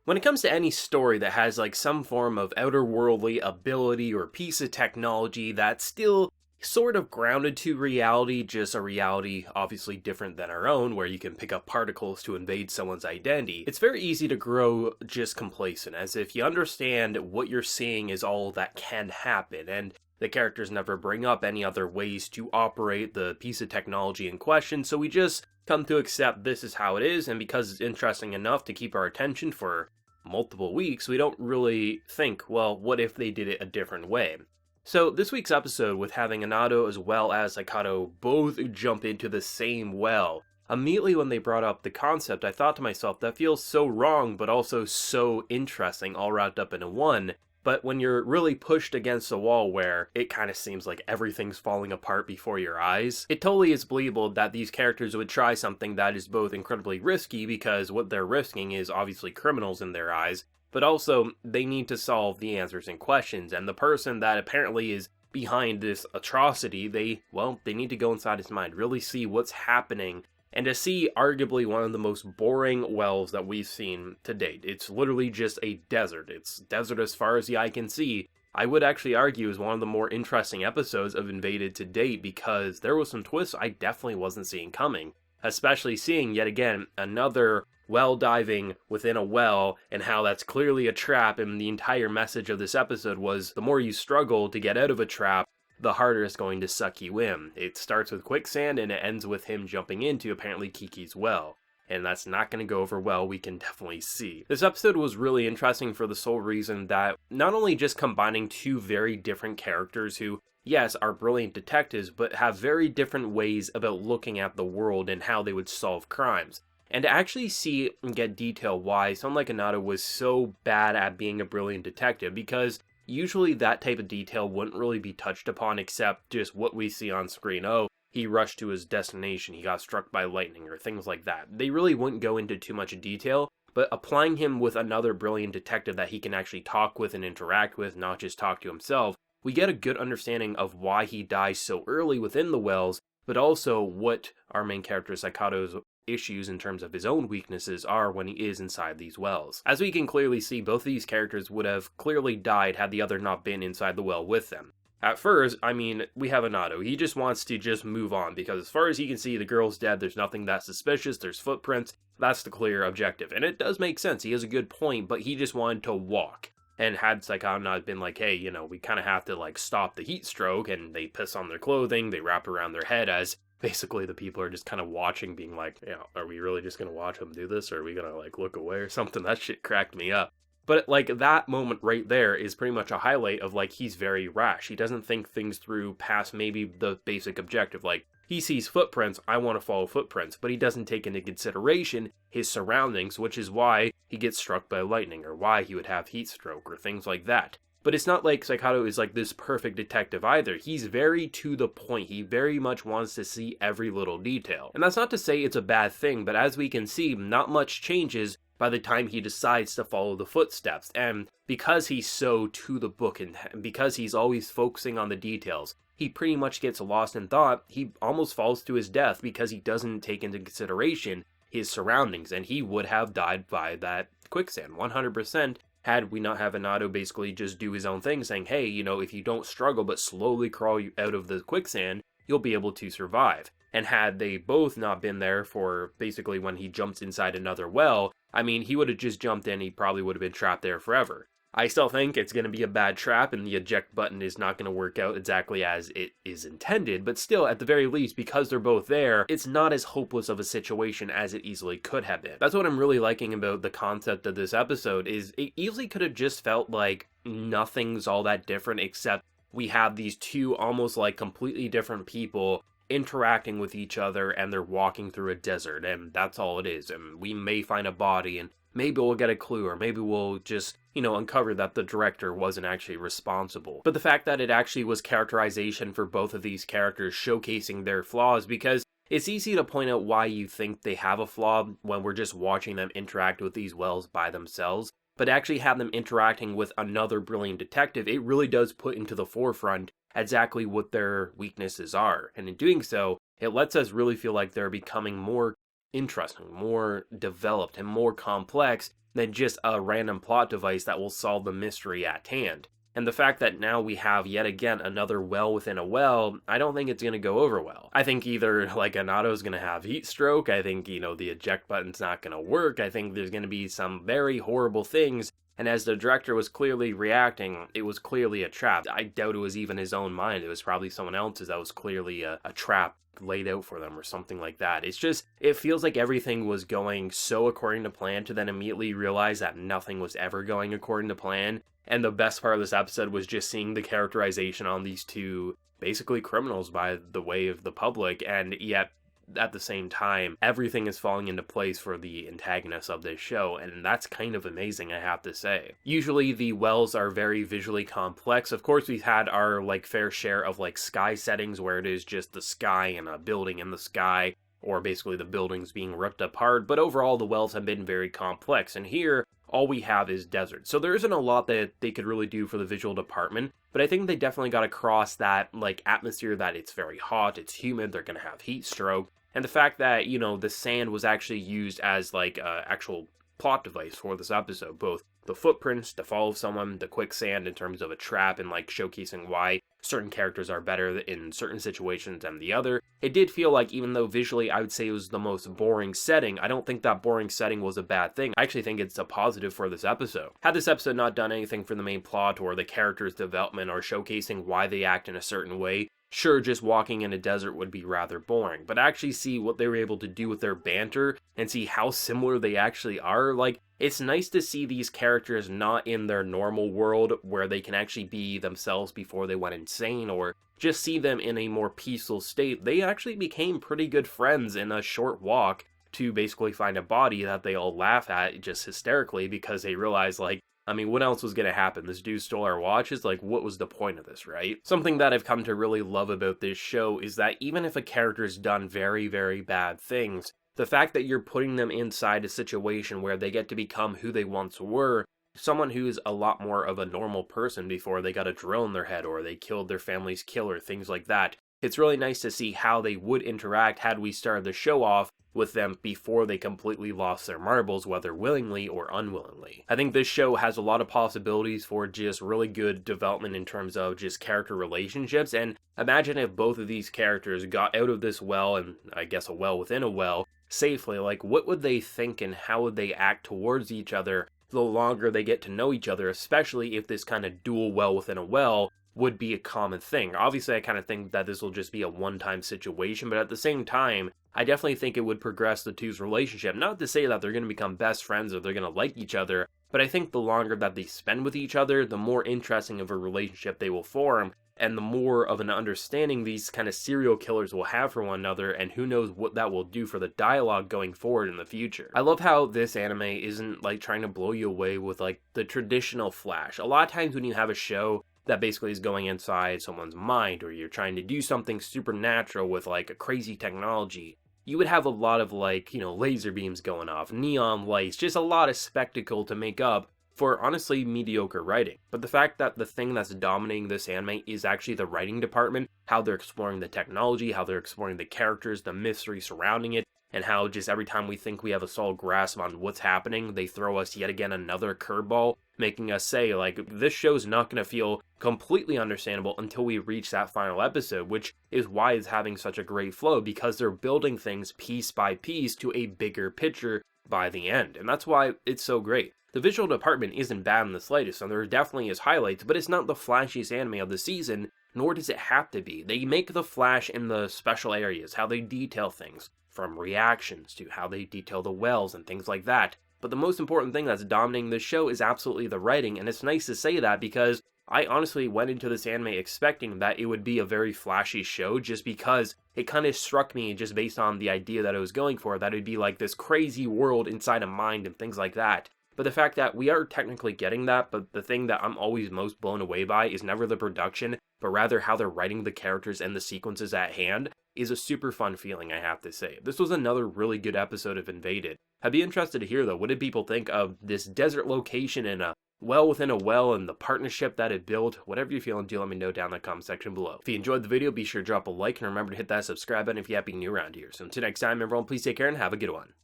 When it comes to any story that has like some form of outerworldly ability or piece of technology that's still sort of grounded to reality, just a reality obviously different than our own, where you can pick up particles to invade someone's identity, it's very easy to grow just complacent, as if you understand what you're seeing is all that can happen, and the characters never bring up any other ways to operate the piece of technology in question, so we just come to accept this is how it is, and because it's interesting enough to keep our attention for multiple weeks, we don't really think, well, what if they did it a different way? So this week's episode, with having Anado as well as Sakato both jump into the same well, immediately when they brought up the concept, I thought to myself, that feels so wrong, but also so interesting, all wrapped up into one. But when you're really pushed against a wall where it kind of seems like everything's falling apart before your eyes, it totally is believable that these characters would try something that is both incredibly risky, because what they're risking is obviously criminals in their eyes, but also they need to solve the answers and questions, and the person that apparently is behind this atrocity, they need to go inside his mind, really see what's happening, and to see arguably one of the most boring wells that we've seen to date. It's literally just a desert. It's desert as far as the eye can see. I would actually argue is one of the more interesting episodes of Invaded to date, because there was some twists I definitely wasn't seeing coming. Especially seeing, yet again, another well diving within a well, and how that's clearly a trap, and the entire message of this episode was the more you struggle to get out of a trap, the harder it's going to suck you in. It starts with quicksand, and it ends with him jumping into apparently Kiki's well. And that's not going to go over well, we can definitely see. This episode was really interesting for the sole reason that not only just combining two very different characters who, yes, are brilliant detectives, but have very different ways about looking at the world and how they would solve crimes. And to actually see and get detail why someone like Anado was so bad at being a brilliant detective, because usually that type of detail wouldn't really be touched upon except just what we see on screen. Oh, he rushed to his destination, he got struck by lightning, or things like that. They really wouldn't go into too much detail, but applying him with another brilliant detective that he can actually talk with and interact with, not just talk to himself, we get a good understanding of why he dies so early within the wells, but also what our main character Sakato's issues in terms of his own weaknesses are when he is inside these wells. As we can clearly see, both of these characters would have clearly died had the other not been inside the well with them. At first, we have Anado. He just wants to just move on, because as far as he can see, the girl's dead, there's nothing that suspicious, there's footprints, that's the clear objective. And it does make sense, he has a good point, but he just wanted to walk. And had Sakato not been like, hey, we kind of have to stop the heat stroke, and they piss on their clothing, they wrap around their head, as basically the people are just kind of watching, being like, are we really just gonna watch him do this, or are we gonna look away or something? That shit cracked me up. But that moment right there is pretty much a highlight of he's very rash. He doesn't think things through past maybe the basic objective. He sees footprints, I want to follow footprints, but he doesn't take into consideration his surroundings, which is why he gets struck by lightning, or why he would have heat stroke, or things like that. But it's not like Sakato is this perfect detective either. He's very to the point. He very much wants to see every little detail. And that's not to say it's a bad thing, but as we can see, not much changes by the time he decides to follow the footsteps. And because he's so to the book, and because he's always focusing on the details, he pretty much gets lost in thought. He almost falls to his death because he doesn't take into consideration his surroundings, and he would have died by that quicksand 100%. Had we not have Anado basically just do his own thing, saying, hey, if you don't struggle but slowly crawl out of the quicksand, you'll be able to survive. And had they both not been there for basically when he jumps inside another well, he would have just jumped in, he probably would have been trapped there forever. I still think it's going to be a bad trap, and the eject button is not going to work out exactly as it is intended, but still, at the very least, because they're both there, it's not as hopeless of a situation as it easily could have been. That's what I'm really liking about the concept of this episode, is it easily could have just felt like nothing's all that different, except we have these two almost completely different people interacting with each other, and they're walking through a desert, and that's all it is. And we may find a body, and maybe we'll get a clue, or maybe we'll just, uncover that the director wasn't actually responsible. But the fact that it actually was characterization for both of these characters, showcasing their flaws, because it's easy to point out why you think they have a flaw when we're just watching them interact with these wells by themselves. But actually have them interacting with another brilliant detective, it really does put into the forefront exactly what their weaknesses are. And in doing so, it lets us really feel like they're becoming more interesting, more developed, and more complex than just a random plot device that will solve the mystery at hand. And the fact that now we have yet again another well within a well, I don't think it's going to go over well. I think either like Anato's going to have heat stroke, I think, the eject button's not going to work, I think there's going to be some very horrible things. And as the director was clearly reacting, it was clearly a trap. I doubt it was even his own mind. It was probably someone else's that was clearly a trap laid out for them or something like that. It's just, it feels like everything was going so according to plan to then immediately realize that nothing was ever going according to plan. And the best part of this episode was just seeing the characterization on these two basically criminals by the way of the public, and yet at the same time, everything is falling into place for the antagonists of this show, and that's kind of amazing, I have to say. Usually the wells are very visually complex. Of course, we've had our fair share of sky settings where it is just the sky and a building in the sky, or basically the buildings being ripped apart, but overall the wells have been very complex, and here all we have is desert. So there isn't a lot that they could really do for the visual department, but I think they definitely got across that atmosphere that it's very hot, it's humid, they're gonna have heat stroke. And the fact that, the sand was actually used as, actual plot device for this episode. Both the footprints to follow someone, the quicksand in terms of a trap and, showcasing why certain characters are better in certain situations than the other. It did feel like, even though visually I would say it was the most boring setting, I don't think that boring setting was a bad thing. I actually think it's a positive for this episode. Had this episode not done anything for the main plot or the characters' development or showcasing why they act in a certain way, sure, just walking in a desert would be rather boring, but actually see what they were able to do with their banter and see how similar they actually are. It's nice to see these characters not in their normal world where they can actually be themselves before they went insane, or just see them in a more peaceful state. They actually became pretty good friends in a short walk to basically find a body that they all laugh at just hysterically because they realize, what else was going to happen? This dude stole our watches? What was the point of this, right? Something that I've come to really love about this show is that even if a character's done very, very bad things, the fact that you're putting them inside a situation where they get to become who they once were, someone who's a lot more of a normal person before they got a drill in their head or they killed their family's killer, things like that. It's really nice to see how they would interact had we started the show off with them before they completely lost their marbles, whether willingly or unwillingly. I think this show has a lot of possibilities for just really good development in terms of just character relationships, and imagine if both of these characters got out of this well, and I guess a well within a well, safely. What would they think and how would they act towards each other the longer they get to know each other, especially if this kind of dual well within a well would be a common thing. Obviously, I kind of think that this will just be a one-time situation, but at the same time, I definitely think it would progress the two's relationship. Not to say that they're going to become best friends or they're going to like each other, but I think the longer that they spend with each other, the more interesting of a relationship they will form, and the more of an understanding these kind of serial killers will have for one another, and who knows what that will do for the dialogue going forward in the future. I love how this anime isn't trying to blow you away with the traditional Flash. A lot of times when you have a show that basically is going inside someone's mind, or you're trying to do something supernatural with a crazy technology, you would have a lot of laser beams going off, neon lights, just a lot of spectacle to make up for honestly mediocre writing. But the fact that the thing that's dominating this anime is actually the writing department, how they're exploring the technology, how they're exploring the characters, the mystery surrounding it, and how just every time we think we have a solid grasp on what's happening, they throw us yet again another curveball, making us say, this show's not going to feel completely understandable until we reach that final episode, which is why it's having such a great flow, because they're building things piece by piece to a bigger picture by the end, and that's why it's so great. The visual department isn't bad in the slightest, and there definitely is highlights, but it's not the flashiest anime of the season, nor does it have to be. They make the flash in the special areas, how they detail things, from reactions to how they detail the wells and things like that. But the most important thing that's dominating this show is absolutely the writing, and it's nice to say that because I honestly went into this anime expecting that it would be a very flashy show, just because it kind of struck me, just based on the idea that it was going for, that it would be this crazy world inside a mind and things like that. But the fact that we are technically getting that, but the thing that I'm always most blown away by is never the production, but rather how they're writing the characters and the sequences at hand, is a super fun feeling, I have to say. This was another really good episode of Invaded. I'd be interested to hear, though, what did people think of this desert location in a well within a well and the partnership that it built. Whatever you're feeling, do let me know down in the comment section below. If you enjoyed the video, be sure to drop a like and remember to hit that subscribe button if you happen to be new around here. So until next time, everyone, please take care and have a good one.